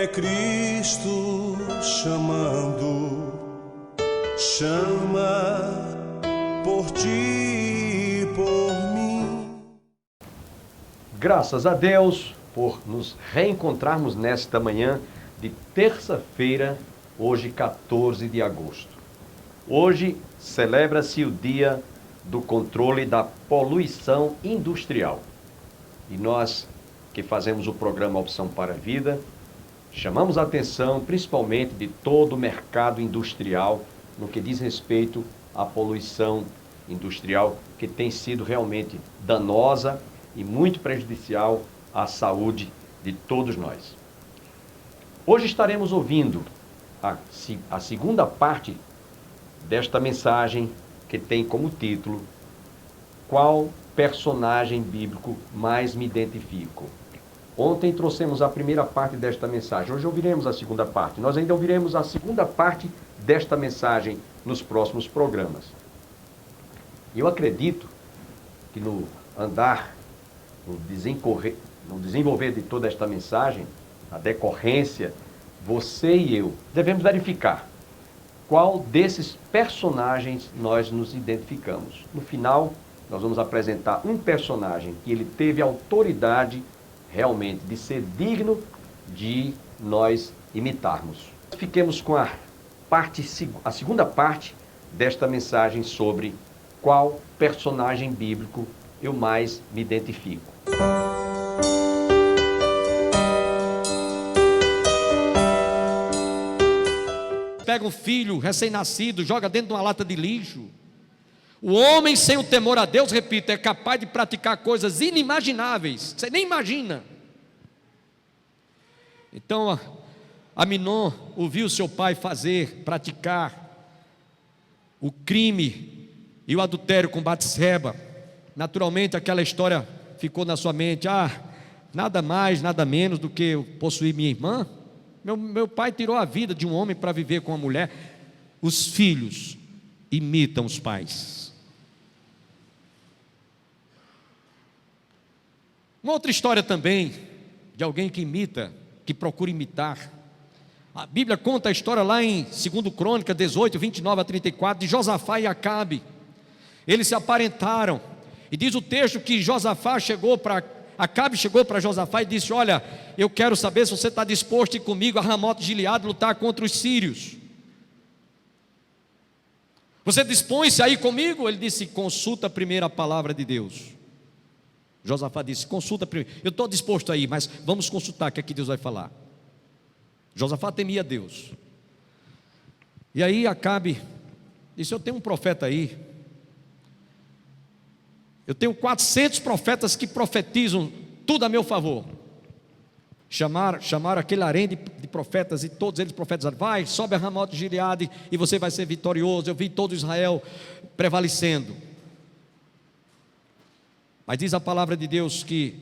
É Cristo chamando, chama por ti e por mim. Graças a Deus por nos reencontrarmos nesta manhã de terça-feira, hoje 14 de agosto. Hoje celebra-se o Dia do Controle da Poluição Industrial. E nós, que fazemos o programa Opção para a Vida, chamamos a atenção principalmente de todo o mercado industrial no que diz respeito à poluição industrial, que tem sido realmente danosa e muito prejudicial à saúde de todos nós. Hoje estaremos ouvindo a segunda parte desta mensagem, que tem como título: Qual personagem bíblico mais me identifico? Ontem trouxemos a primeira parte desta mensagem, hoje ouviremos a segunda parte. Nós ainda ouviremos a segunda parte desta mensagem nos próximos programas. Eu acredito que no desenvolver de toda esta mensagem, a decorrência, você e eu devemos verificar qual desses personagens nós nos identificamos. No final, nós vamos apresentar um personagem que ele teve autoridade realmente de ser digno de nós imitarmos. Fiquemos com a segunda parte desta mensagem sobre qual personagem bíblico eu mais me identifico. Pega um filho recém-nascido, joga dentro de uma lata de lixo. O homem sem o temor a Deus, repito, é capaz de praticar coisas inimagináveis, você nem imagina. Então, Aminon ouviu seu pai praticar o crime e o adultério com Batseba. Naturalmente, aquela história ficou na sua mente: nada mais, nada menos do que eu possuir minha irmã. Meu pai tirou a vida de um homem para viver com uma mulher. Os filhos imitam os pais. Uma outra história também, de alguém que imita, que procura imitar. A Bíblia conta a história lá em 2 Crônicas 18, 29 a 34, de Josafá e Acabe. Eles se aparentaram, e diz o texto que Acabe chegou para Josafá e disse: olha, eu quero saber se você está disposto a ir comigo a Ramote de Gileade lutar contra os sírios. Você dispõe-se a ir comigo? Ele disse: consulta primeiro a palavra de Deus. Josafá disse: consulta primeiro. Eu estou disposto a ir, mas vamos consultar o que é que Deus vai falar. Josafá temia Deus. E aí Acabe disse: eu tenho um profeta aí. Eu tenho 400 profetas que profetizam tudo a meu favor. Chamaram aquele harém de profetas, e todos eles profetizaram: vai, sobe a Ramote de Gileade e você vai ser vitorioso. Eu vi todo Israel prevalecendo. Mas diz a palavra de Deus que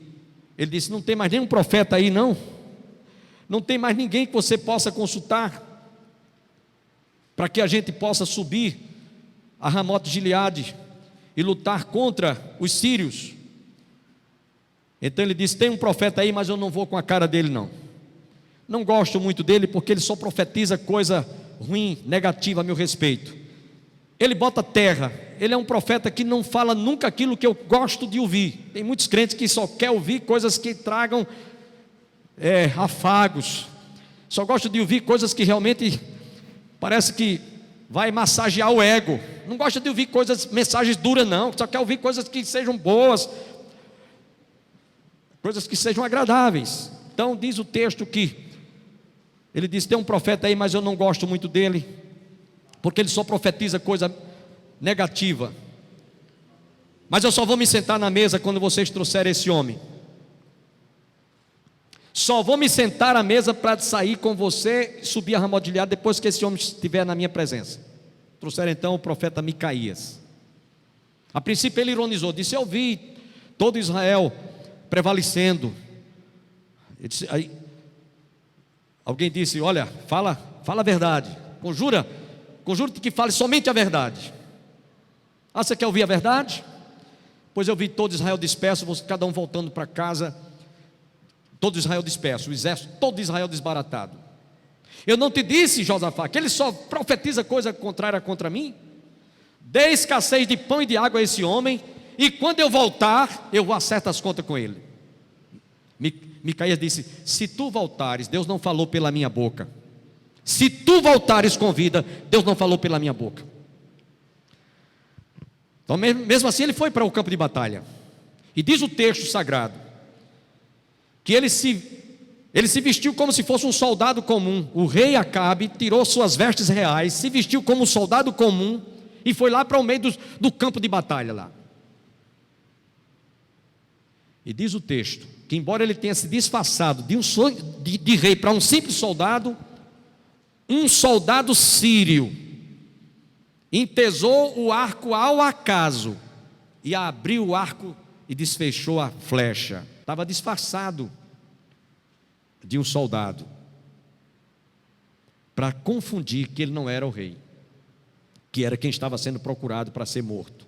ele disse: não tem mais nenhum profeta aí, não tem mais ninguém que você possa consultar para que a gente possa subir a Ramote de Gileade e lutar contra os sírios. Então ele disse: tem um profeta aí, mas eu não vou com a cara dele, não gosto muito dele, porque ele só profetiza coisa ruim, negativa a meu respeito. Ele bota terra, ele é um profeta que não fala nunca aquilo que eu gosto de ouvir. Tem muitos crentes que só querem ouvir coisas que tragam afagos, só gosto de ouvir coisas que realmente parece que vai massagear o ego. Não gosta de ouvir mensagens duras, não. Só quer ouvir coisas que sejam boas, coisas que sejam agradáveis. Então diz o texto que ele diz: tem um profeta aí, mas eu não gosto muito dele, porque ele só profetiza coisa negativa. Mas eu só vou me sentar na mesa quando vocês trouxerem esse homem. Só vou me sentar à mesa para sair com você e subir a Ramote de Gileade depois que esse homem estiver na minha presença. Trouxeram então o profeta Micaías. A princípio ele ironizou, disse: eu vi todo Israel prevalecendo. Aí alguém disse: olha, fala a verdade, conjura-te que fale somente a verdade. Você quer ouvir a verdade? Pois eu vi todo Israel disperso, cada um voltando para casa. todo Israel disperso, o exército todo de Israel desbaratado. Eu não te disse, Josafá, que ele só profetiza coisa contrária contra mim? Dê escassez de pão e de água a esse homem, e quando eu voltar, eu acerto as contas com ele. Micaías disse: se tu voltares, Deus não falou pela minha boca. Se tu voltares com vida, Deus não falou pela minha boca. Então mesmo assim ele foi para o campo de batalha. E diz o texto sagrado que ele se vestiu como se fosse um soldado comum. O rei Acabe tirou suas vestes reais, se vestiu como um soldado comum e foi lá para o meio do campo de batalha lá. E diz o texto que embora ele tenha se disfarçado de rei para um simples soldado, um soldado sírio entesou o arco ao acaso e abriu o arco e desfechou a flecha. Estava disfarçado de um soldado, para confundir que ele não era o rei, que era quem estava sendo procurado para ser morto.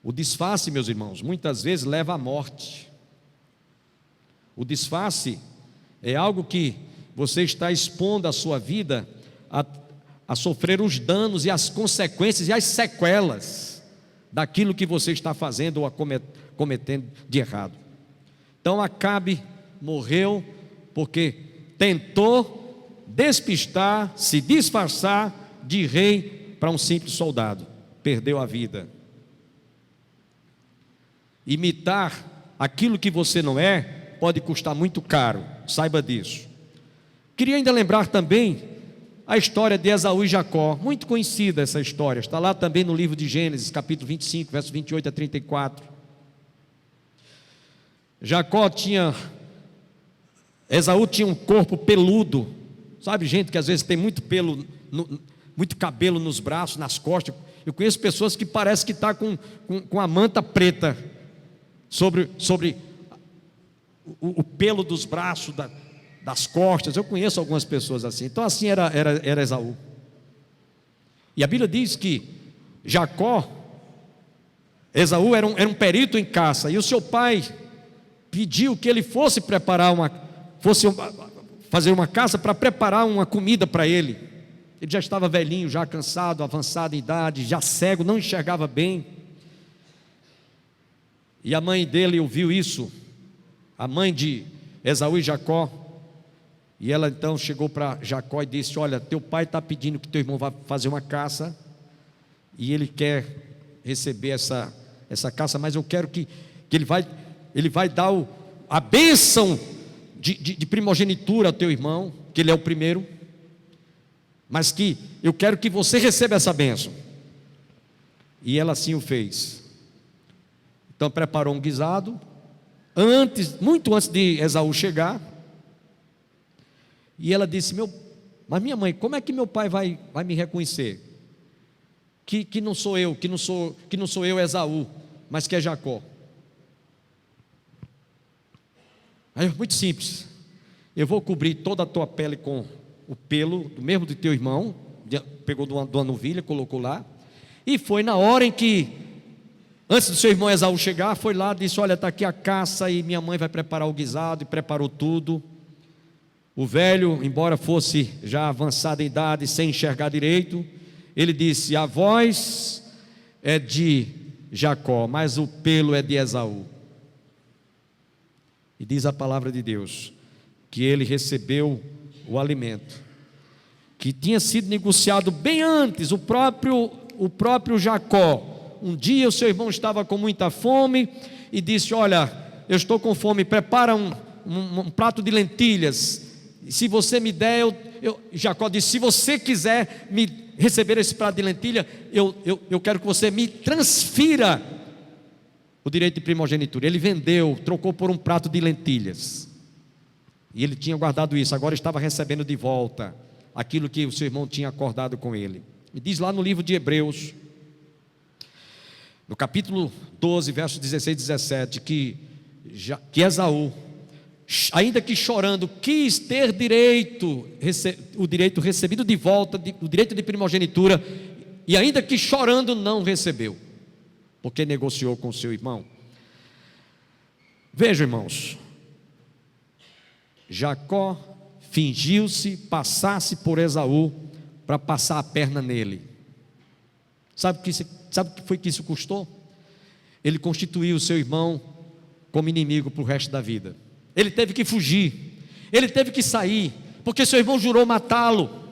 O disfarce, meus irmãos, muitas vezes leva à morte. O disfarce é algo que você está expondo a sua vida a sofrer os danos e as consequências e as sequelas daquilo que você está fazendo ou cometendo de errado. Então Acabe morreu porque tentou despistar, se disfarçar de rei para um simples soldado. Perdeu a vida. Imitar aquilo que você não é pode custar muito caro, saiba disso. Queria ainda lembrar também a história de Esaú e Jacó, muito conhecida essa história, está lá também no livro de Gênesis, capítulo 25, versos 28 a 34. Esaú tinha um corpo peludo, sabe, gente que às vezes tem muito pelo, muito cabelo nos braços, nas costas. Eu conheço pessoas que parece que está com a manta preta sobre o pelo dos braços, das costas. Eu conheço algumas pessoas assim. Então assim era Esaú. E a Bíblia diz que Esaú era um perito em caça, e o seu pai pediu que ele fosse fazer uma caça para preparar uma comida para ele. Ele já estava velhinho, já cansado, avançado em idade, já cego, não enxergava bem. E a mãe dele ouviu isso, a mãe de Esaú e Jacó, e ela então chegou para Jacó e disse: olha, teu pai está pedindo que teu irmão vá fazer uma caça, e ele quer receber essa caça, mas eu quero que ele vai dar a bênção de primogenitura ao teu irmão, que ele é o primeiro, mas que eu quero que você receba essa bênção. E ela assim o fez. Então preparou um guisado, muito antes de Esaú chegar, e ela disse: mas minha mãe, como é que meu pai vai me reconhecer? Que não sou eu, que não sou eu Esaú, mas que é Jacó. Aí, muito simples: eu vou cobrir toda a tua pele com o pelo do mesmo do teu irmão. Pegou de uma novilha, colocou lá, e foi na hora em que, antes do seu irmão Esaú chegar, foi lá, disse: olha, está aqui a caça e minha mãe vai preparar o guisado, e preparou tudo. O velho, embora fosse já avançado em idade, sem enxergar direito, ele disse: a voz é de Jacó, mas o pelo é de Esaú. E diz a palavra de Deus que ele recebeu o alimento que tinha sido negociado bem antes. O próprio Jacó, um dia o seu irmão estava com muita fome e disse: olha, eu estou com fome, prepara um prato de lentilhas, se você me der, Jacó disse: se você quiser me receber esse prato de lentilha, eu quero que você me transfira o direito de primogenitura. Ele vendeu, trocou por um prato de lentilhas, e ele tinha guardado isso, agora estava recebendo de volta aquilo que o seu irmão tinha acordado com ele. E diz lá no livro de Hebreus, no capítulo 12, versos 16 e 17, que Esaú, ainda que chorando, quis ter o direito recebido de volta, o direito de primogenitura, e ainda que chorando não recebeu, porque negociou com seu irmão. Vejam, irmãos, Jacó fingiu-se, passasse por Esaú para passar a perna nele. Sabe o que foi que isso custou? Ele constituiu o seu irmão como inimigo para o resto da vida. Ele teve que fugir, ele teve que sair, porque seu irmão jurou matá-lo.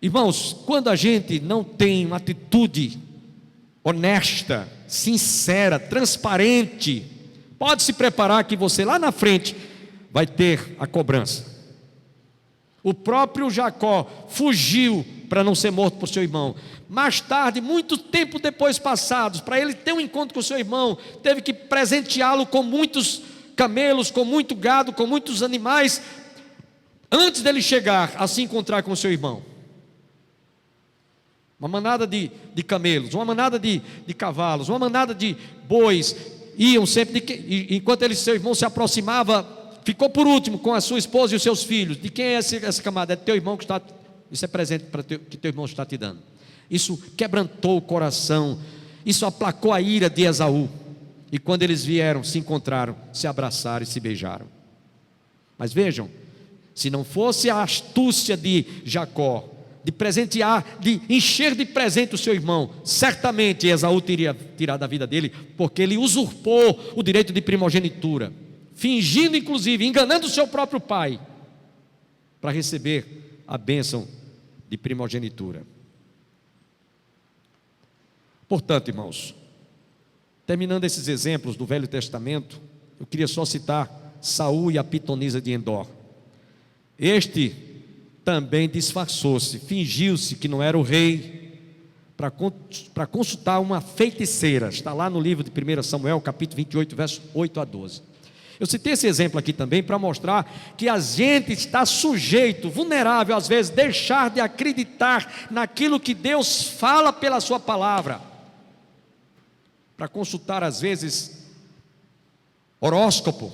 Irmãos, quando a gente não tem uma atitude honesta, sincera, transparente, pode se preparar que você lá na frente vai ter a cobrança. O próprio Jacó fugiu para não ser morto por seu irmão. Mais tarde, muito tempo depois passados, para ele ter um encontro com seu irmão, teve que presenteá-lo com muitos camelos, com muito gado, com muitos animais, antes dele chegar a se encontrar com seu irmão. Uma manada de camelos, uma manada de cavalos, uma manada de bois, iam sempre, enquanto seu irmão se aproximava, ficou por último com a sua esposa e os seus filhos. De quem é essa camada? É teu irmão que está, isso é presente que teu irmão está te dando. Isso quebrantou o coração, isso aplacou a ira de Esaú. E quando eles vieram, se encontraram, se abraçaram e se beijaram. Mas vejam, se não fosse a astúcia de Jacó, de presentear, de encher de presente o seu irmão, certamente Esaú teria tirado a vida dele, porque ele usurpou o direito de primogenitura, fingindo inclusive, enganando o seu próprio pai, para receber a bênção de primogenitura. Portanto, irmãos, terminando esses exemplos do Velho Testamento, eu queria só citar Saul e a pitonisa de Endor. Este também disfarçou-se, fingiu-se que não era o rei, para consultar uma feiticeira. Está lá no livro de 1 Samuel, capítulo 28, versos 8 a 12. Eu citei esse exemplo aqui também para mostrar que a gente está sujeito, vulnerável às vezes, deixar de acreditar naquilo que Deus fala pela sua palavra, para consultar às vezes horóscopo,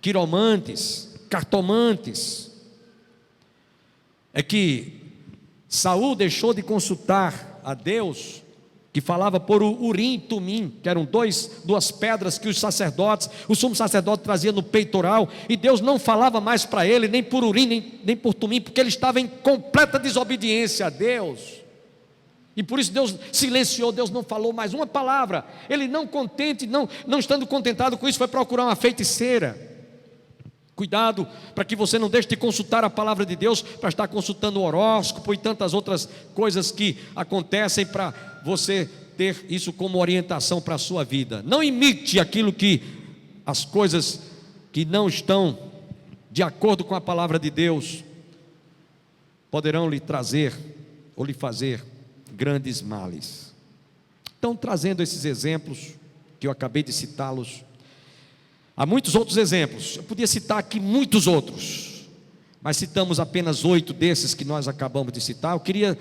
quiromantes, cartomantes. É que Saul deixou de consultar a Deus, que falava por Urim e Tumim, que eram duas pedras que os sacerdotes, o sumo sacerdote trazia no peitoral, e Deus não falava mais para ele, nem por Urim, nem por Tumim, porque ele estava em completa desobediência a Deus, e por isso Deus silenciou, Deus não falou mais uma palavra. Ele não contente, não estando contentado com isso, foi procurar uma feiticeira. Cuidado para que você não deixe de consultar a palavra de Deus para estar consultando o horóscopo e tantas outras coisas que acontecem para você ter isso como orientação para a sua vida. Não imite as coisas que não estão de acordo com a palavra de Deus, poderão lhe trazer ou lhe fazer grandes males. Então, trazendo esses exemplos que eu acabei de citá-los, há muitos outros exemplos, eu podia citar aqui muitos outros, mas citamos apenas 8 desses que nós acabamos de citar. Eu queria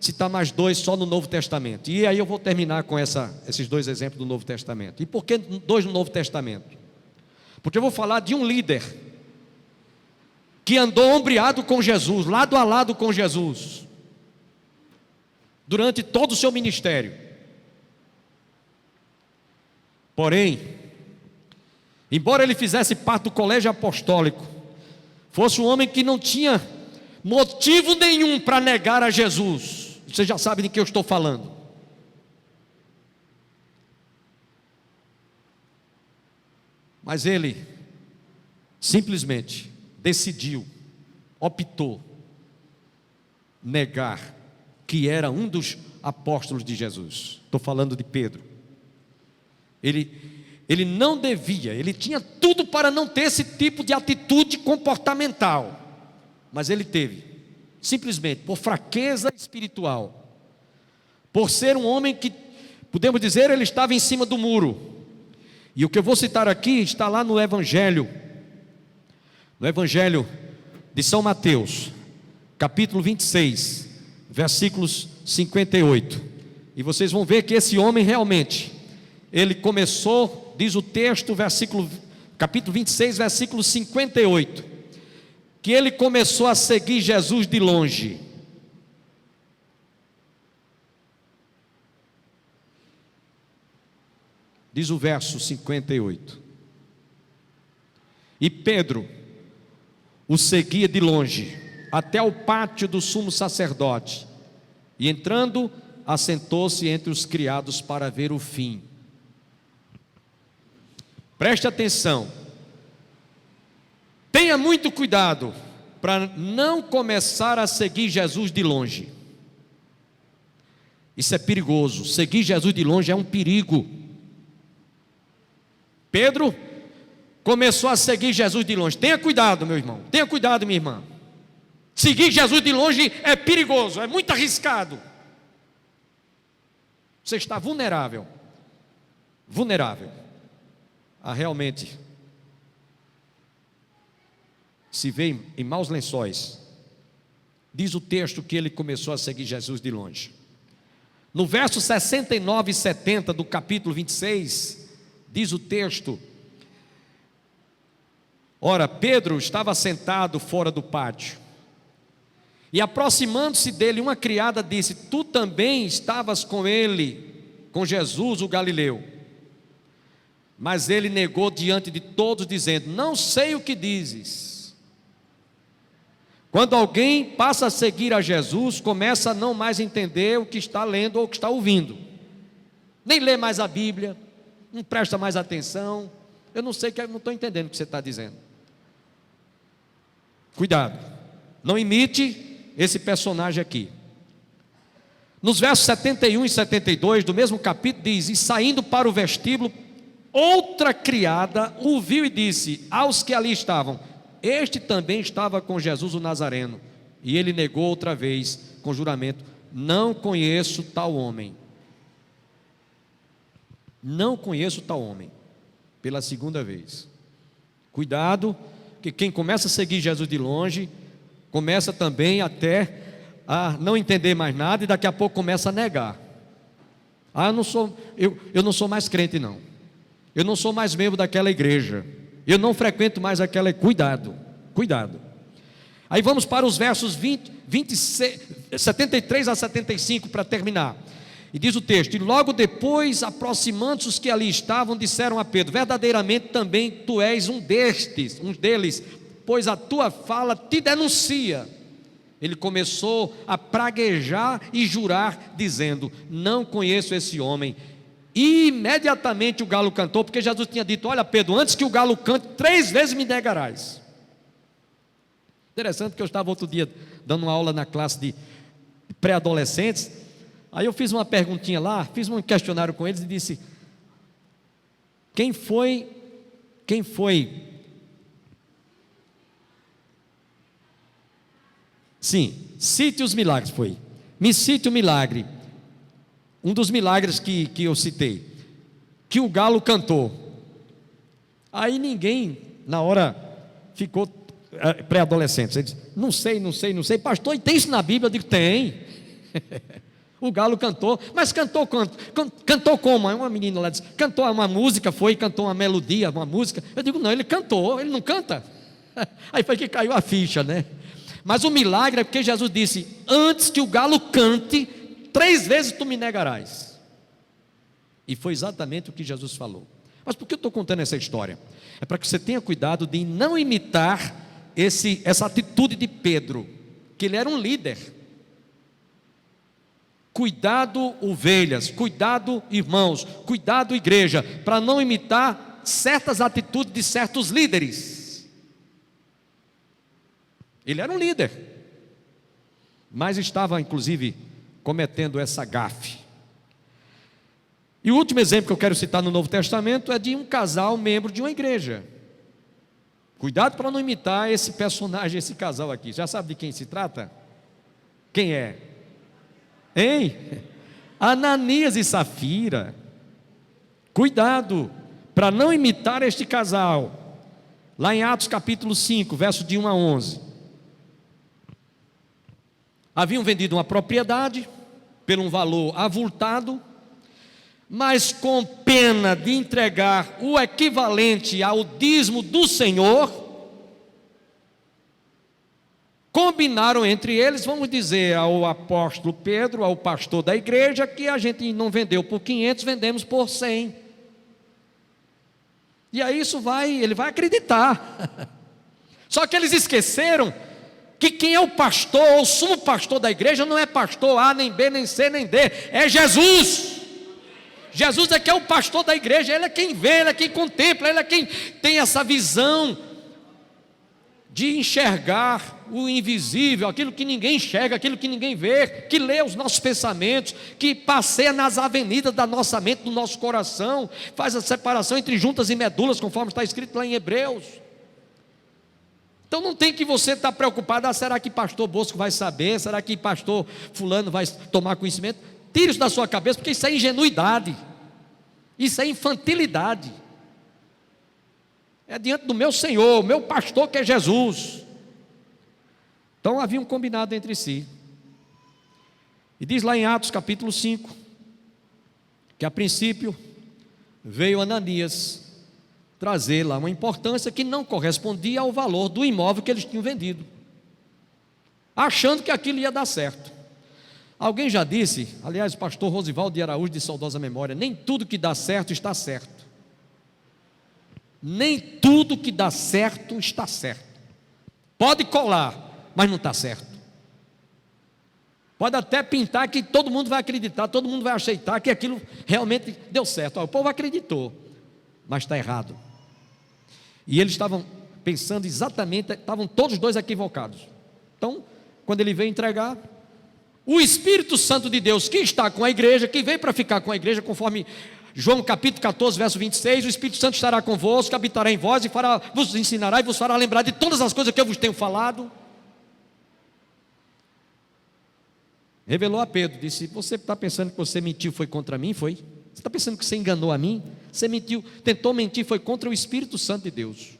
citar mais 2 só no Novo Testamento, e aí eu vou terminar com esses 2 exemplos do Novo Testamento. E por que 2 no Novo Testamento? Porque eu vou falar de um líder que andou ombreado com Jesus, lado a lado com Jesus, durante todo o seu ministério. Porém, embora ele fizesse parte do colégio apostólico, fosse um homem que não tinha motivo nenhum para negar a Jesus. Você já sabe de que eu estou falando. Mas ele simplesmente decidiu, optou negar que era um dos apóstolos de Jesus. Estou falando de Pedro. Ele não devia, ele tinha tudo para não ter esse tipo de atitude comportamental, mas ele teve, simplesmente por fraqueza espiritual, por ser um homem que, podemos dizer, ele estava em cima do muro. E o que eu vou citar aqui está lá no Evangelho de São Mateus, capítulo 26, versículos 58. E vocês vão ver que esse homem realmente, ele começou, diz o texto, capítulo 26, versículo 58, que ele começou a seguir Jesus de longe. Diz o verso 58: E Pedro o seguia de longe, até o pátio do sumo sacerdote, e entrando, assentou-se entre os criados para ver o fim. Preste atenção, tenha muito cuidado para não começar a seguir Jesus de longe. Isso é perigoso, seguir Jesus de longe é um perigo. Pedro começou a seguir Jesus de longe. Tenha cuidado, meu irmão, tenha cuidado, minha irmã. Seguir Jesus de longe é perigoso, é muito arriscado. Você está vulnerável a realmente se ver em maus lençóis. Diz o texto que ele começou a seguir Jesus de longe. No verso 69 e 70 do capítulo 26, diz o texto: ora, Pedro estava sentado fora do pátio, e aproximando-se dele, uma criada disse: tu também estavas com ele, com Jesus o Galileu. Mas ele negou diante de todos, dizendo: não sei o que dizes. Quando alguém passa a seguir a Jesus, começa a não mais entender o que está lendo ou o que está ouvindo, nem lê mais a Bíblia, não presta mais atenção. Eu não sei, não estou entendendo o que você está dizendo. Cuidado, não imite esse personagem aqui. Nos versos 71 e 72 do mesmo capítulo diz: e saindo para o vestíbulo, outra criada o viu e disse aos que ali estavam: este também estava com Jesus o Nazareno. E ele negou outra vez, com juramento: não conheço tal homem. Não conheço tal homem. Pela segunda vez. Cuidado, que quem começa a seguir Jesus de longe, começa também até a não entender mais nada, e daqui a pouco começa a negar. Eu não sou mais crente, não. Eu não sou mais membro daquela igreja. Eu não frequento mais aquela. Cuidado. Aí vamos para os versos 73 a 75 para terminar. E diz o texto: e logo depois, aproximando-se os que ali estavam, disseram a Pedro: verdadeiramente também tu és um deles, pois a tua fala te denuncia. Ele começou a praguejar e jurar, dizendo: não conheço esse homem. E imediatamente o galo cantou, porque Jesus tinha dito: olha, Pedro, antes que o galo cante, 3 vezes me negarás. Interessante que eu estava outro dia dando uma aula na classe de pré-adolescentes. Aí eu fiz uma perguntinha lá, fiz um questionário com eles e disse: quem foi? Sim, cite os milagres. Me cite o milagre. Um dos milagres que eu citei, que o galo cantou. Aí ninguém, na hora, ficou pré-adolescente. Você diz: não sei, pastor, e tem isso na Bíblia? Eu digo: tem. O galo cantou, mas cantou quanto? Cantou como? Aí uma menina lá disse: cantou uma música, cantou uma melodia, uma música. Eu digo: não, ele cantou, ele não canta. Aí foi que caiu a ficha, né? Mas o milagre é porque Jesus disse: antes que o galo cante, 3 vezes tu me negarás. E foi exatamente o que Jesus falou. Mas por que eu estou contando essa história? É para que você tenha cuidado de não imitar essa atitude de Pedro, que ele era um líder. Cuidado, ovelhas, cuidado, irmãos, cuidado, igreja, para não imitar certas atitudes de certos líderes. Ele era um líder, mas estava inclusive cometendo essa gafe. E o último exemplo que eu quero citar no Novo Testamento é de um casal membro de uma igreja. Cuidado para não imitar esse personagem, esse casal aqui. Já sabe de quem se trata? Quem é? Hein? Ananias e Safira. Cuidado para não imitar este casal. Lá em Atos capítulo 5, verso de 1 a 11. Haviam vendido uma propriedade por um valor avultado, mas com pena de entregar o equivalente ao dízimo do Senhor, combinaram entre eles, vamos dizer ao apóstolo Pedro, ao pastor da igreja, que a gente não vendeu por 500, vendemos por 100. E aí ele vai acreditar. Só que eles esqueceram que quem é o pastor, ou o sumo pastor da igreja, não é pastor A, nem B, nem C, nem D, é Jesus. Jesus é que é o pastor da igreja, Ele é quem vê, Ele é quem contempla, Ele é quem tem essa visão de enxergar o invisível, aquilo que ninguém enxerga, aquilo que ninguém vê, que lê os nossos pensamentos, que passeia nas avenidas da nossa mente, do nosso coração, faz a separação entre juntas e medulas, conforme está escrito lá em Hebreus. Então não tem que você estar preocupado, será que pastor Bosco vai saber, será que pastor fulano vai tomar conhecimento? Tire isso da sua cabeça, porque isso é ingenuidade, isso é infantilidade. É diante do meu Senhor, meu pastor que é Jesus. Então havia um combinado entre si. E diz lá em Atos capítulo 5, que a princípio veio Ananias trazer lá uma importância que não correspondia ao valor do imóvel que eles tinham vendido, achando que aquilo ia dar certo. Alguém já disse, aliás, o pastor Rosivaldo de Araújo de saudosa memória, nem tudo que dá certo está certo. Nem tudo que dá certo está certo. Pode colar, mas não está certo. Pode até pintar que todo mundo vai acreditar, todo mundo vai aceitar que aquilo realmente deu certo. O povo acreditou, mas está errado. E eles estavam pensando exatamente, estavam todos os dois equivocados. Então, quando ele veio entregar, o Espírito Santo de Deus que está com a igreja, que veio para ficar com a igreja, conforme João capítulo 14, verso 26, o Espírito Santo estará convosco, habitará em vós e vos ensinará e vos fará lembrar de todas as coisas que eu vos tenho falado. Revelou a Pedro, disse: você está pensando que você mentiu, foi contra mim? Foi? Você está pensando que você enganou a mim? Você mentiu, tentou mentir, foi contra o Espírito Santo de Deus.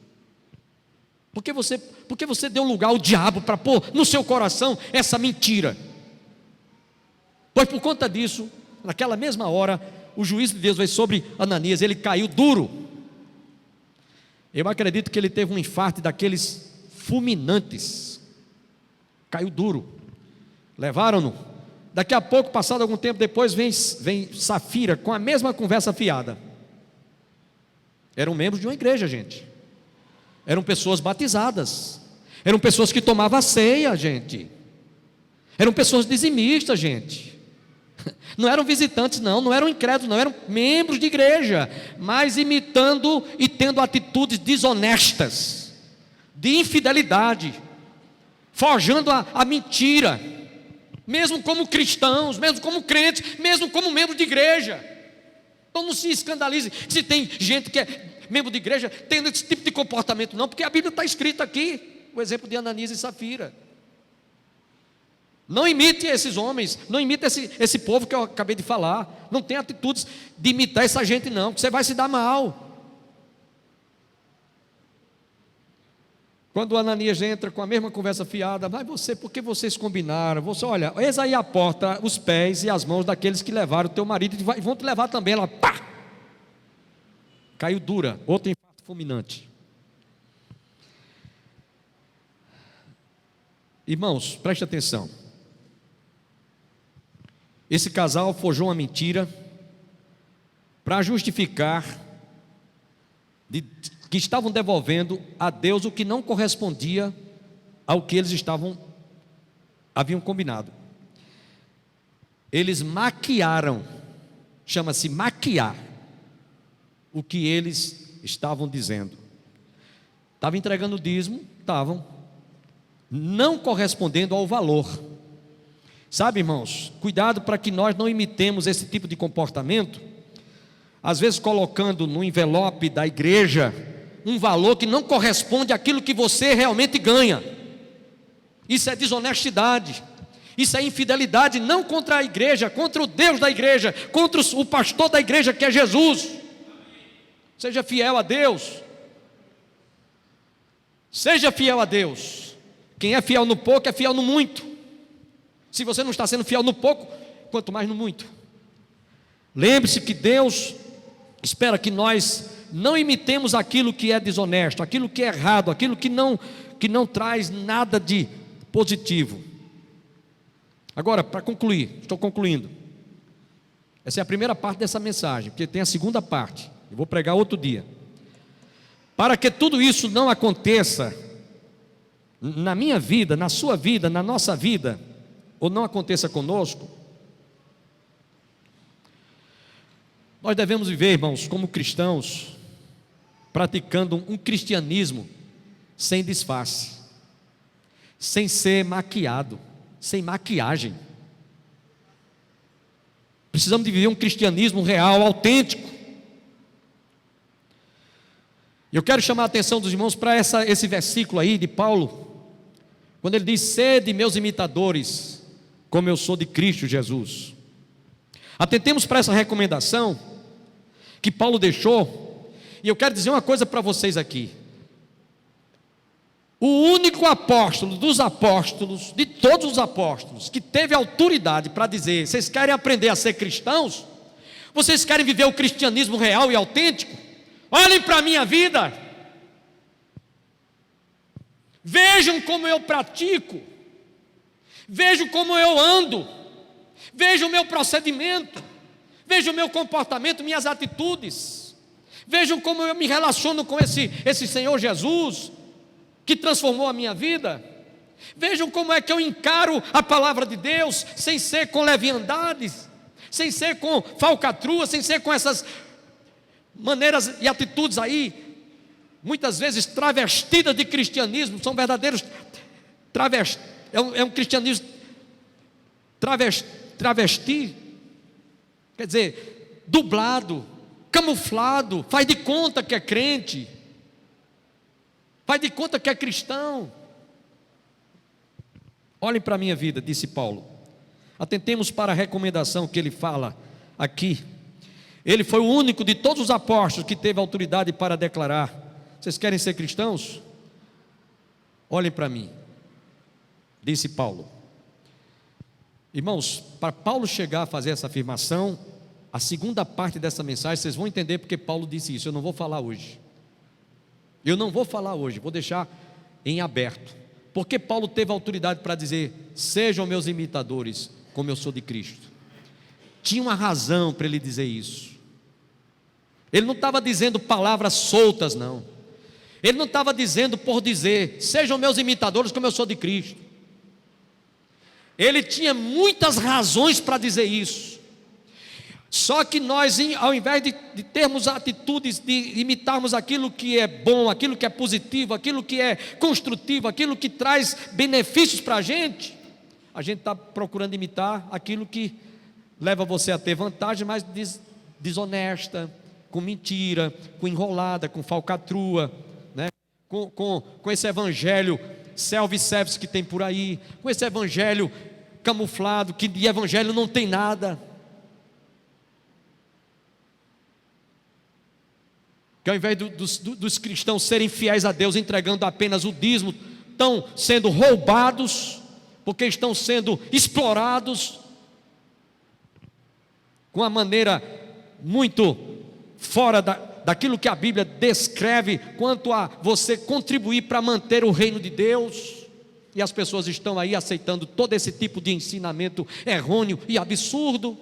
Porque você deu lugar ao diabo para pôr no seu coração essa mentira. Pois por conta disso, naquela mesma hora, o juízo de Deus veio sobre Ananias, ele caiu duro. Eu acredito que ele teve um infarto daqueles fulminantes. Caiu duro. Levaram-no. Daqui a pouco, passado algum tempo depois, vem Safira com a mesma conversa fiada. Eram membros de uma igreja, gente. Eram pessoas batizadas. Eram pessoas que tomavam a ceia, gente. Eram pessoas dizimistas, gente. Não eram visitantes, não eram incrédulos, não, eram membros de igreja, mas imitando e tendo atitudes desonestas, de infidelidade, forjando a mentira, mesmo como cristãos, mesmo como crentes, mesmo como membros de igreja. Então não se escandalize se tem gente que é membro de igreja tendo esse tipo de comportamento, não, porque a Bíblia está escrita aqui, o exemplo de Ananias e Safira. Não imite esses homens, não imite esse povo que eu acabei de falar. Não tem atitudes de imitar essa gente, não, que você vai se dar mal. Quando o Ananias entra com a mesma conversa fiada, mas por que vocês combinaram? Olha, eis aí a porta, os pés e as mãos daqueles que levaram o teu marido e vão te levar também. Ela, pá! Caiu dura, outro infarto fulminante. Irmãos, preste atenção. Esse casal forjou uma mentira para justificar que estavam devolvendo a Deus o que não correspondia ao que eles haviam combinado. Eles maquiaram, chama-se maquiar, o que eles estavam dizendo. Estavam entregando o dízimo, estavam não correspondendo ao valor. Sabe, irmãos, cuidado para que nós não imitemos esse tipo de comportamento, às vezes colocando no envelope da igreja um valor que não corresponde àquilo que você realmente ganha. Isso é desonestidade, isso é infidelidade, não contra a igreja, contra o Deus da igreja, contra o pastor da igreja que é Jesus. Seja fiel a Deus. Seja fiel a Deus. Quem é fiel no pouco é fiel no muito. Se você não está sendo fiel no pouco, quanto mais no muito. Lembre-se que Deus espera que nós não imitemos aquilo que é desonesto, aquilo que é errado, aquilo que não traz nada de positivo. Agora, para concluir, estou concluindo. Essa é a primeira parte dessa mensagem, porque tem a segunda parte. Eu vou pregar outro dia. para que tudo isso não aconteça na minha vida, na sua vida, na nossa vida, ou não aconteça conosco, nós devemos viver, irmãos, como cristãos, praticando um cristianismo sem disfarce, sem ser maquiado, sem maquiagem. Precisamos de viver um cristianismo real, autêntico. Eu quero chamar a atenção dos irmãos para esse versículo aí de Paulo, quando ele diz: sede meus imitadores, como eu sou de Cristo Jesus. Atentemos para essa recomendação que Paulo deixou, e eu quero dizer uma coisa para vocês aqui. O único apóstolo dos apóstolos, de todos os apóstolos, que teve autoridade para dizer: vocês querem aprender a ser cristãos? Vocês querem viver o cristianismo real e autêntico? Olhem para a minha vida, vejam como eu pratico, vejam como eu ando, vejam o meu procedimento, vejam o meu comportamento, minhas atitudes, vejam como eu me relaciono com esse Senhor Jesus, que transformou a minha vida. Vejam como é que eu encaro a palavra de Deus, sem ser com leviandades, sem ser com falcatrua, sem ser com essas maneiras e atitudes aí, muitas vezes travestidas de cristianismo. São verdadeiros é um cristianismo travesti, quer dizer, dublado, camuflado, faz de conta que é crente, faz de conta que é cristão. Olhem para a minha vida, disse Paulo. Atentemos para a recomendação que ele fala aqui. Ele foi o único de todos os apóstolos que teve autoridade para declarar: vocês querem ser cristãos? Olhem para mim, disse Paulo. Irmãos, para Paulo chegar a fazer essa afirmação, a segunda parte dessa mensagem, vocês vão entender porque Paulo disse isso. Eu não vou falar hoje. Vou deixar em aberto. Porque Paulo teve autoridade para dizer: sejam meus imitadores, como eu sou de Cristo. Tinha uma razão para ele dizer isso. Ele não estava dizendo palavras soltas, não. Ele não estava dizendo por dizer: sejam meus imitadores, como eu sou de Cristo. Ele tinha muitas razões para dizer isso. Só que nós, ao invés de termos atitudes, de imitarmos aquilo que é bom, aquilo que é positivo, aquilo que é construtivo, aquilo que traz benefícios para a gente está procurando imitar aquilo que leva você a ter vantagem, mas desonesta, com mentira, com enrolada, com falcatrua, né? com esse evangelho self-service que tem por aí, com esse evangelho camuflado, que de evangelho não tem nada. Que ao invés dos cristãos serem fiéis a Deus, entregando apenas o dízimo, estão sendo roubados, porque estão sendo explorados, com uma maneira muito fora daquilo que a Bíblia descreve, quanto a você contribuir para manter o reino de Deus, e as pessoas estão aí aceitando todo esse tipo de ensinamento errôneo e absurdo.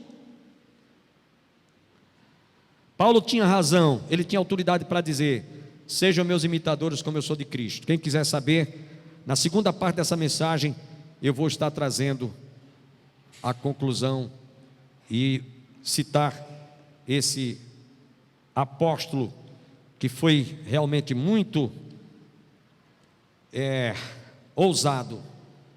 Paulo tinha razão, ele tinha autoridade para dizer: sejam meus imitadores, como eu sou de Cristo. Quem quiser saber, na segunda parte dessa mensagem, eu vou estar trazendo a conclusão e citar esse apóstolo que foi realmente muito ousado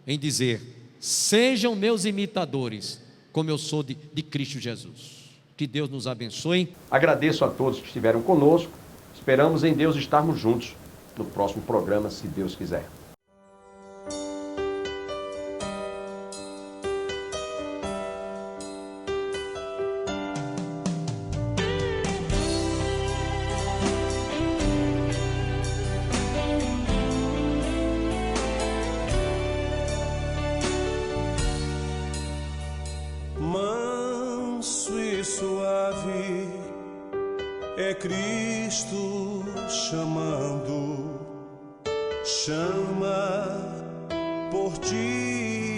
em dizer: sejam meus imitadores, como eu sou de Cristo Jesus. Que Deus nos abençoe. Agradeço a todos que estiveram conosco. Esperamos em Deus estarmos juntos no próximo programa, se Deus quiser. Manso e suave é Cristo chamando, chama por ti.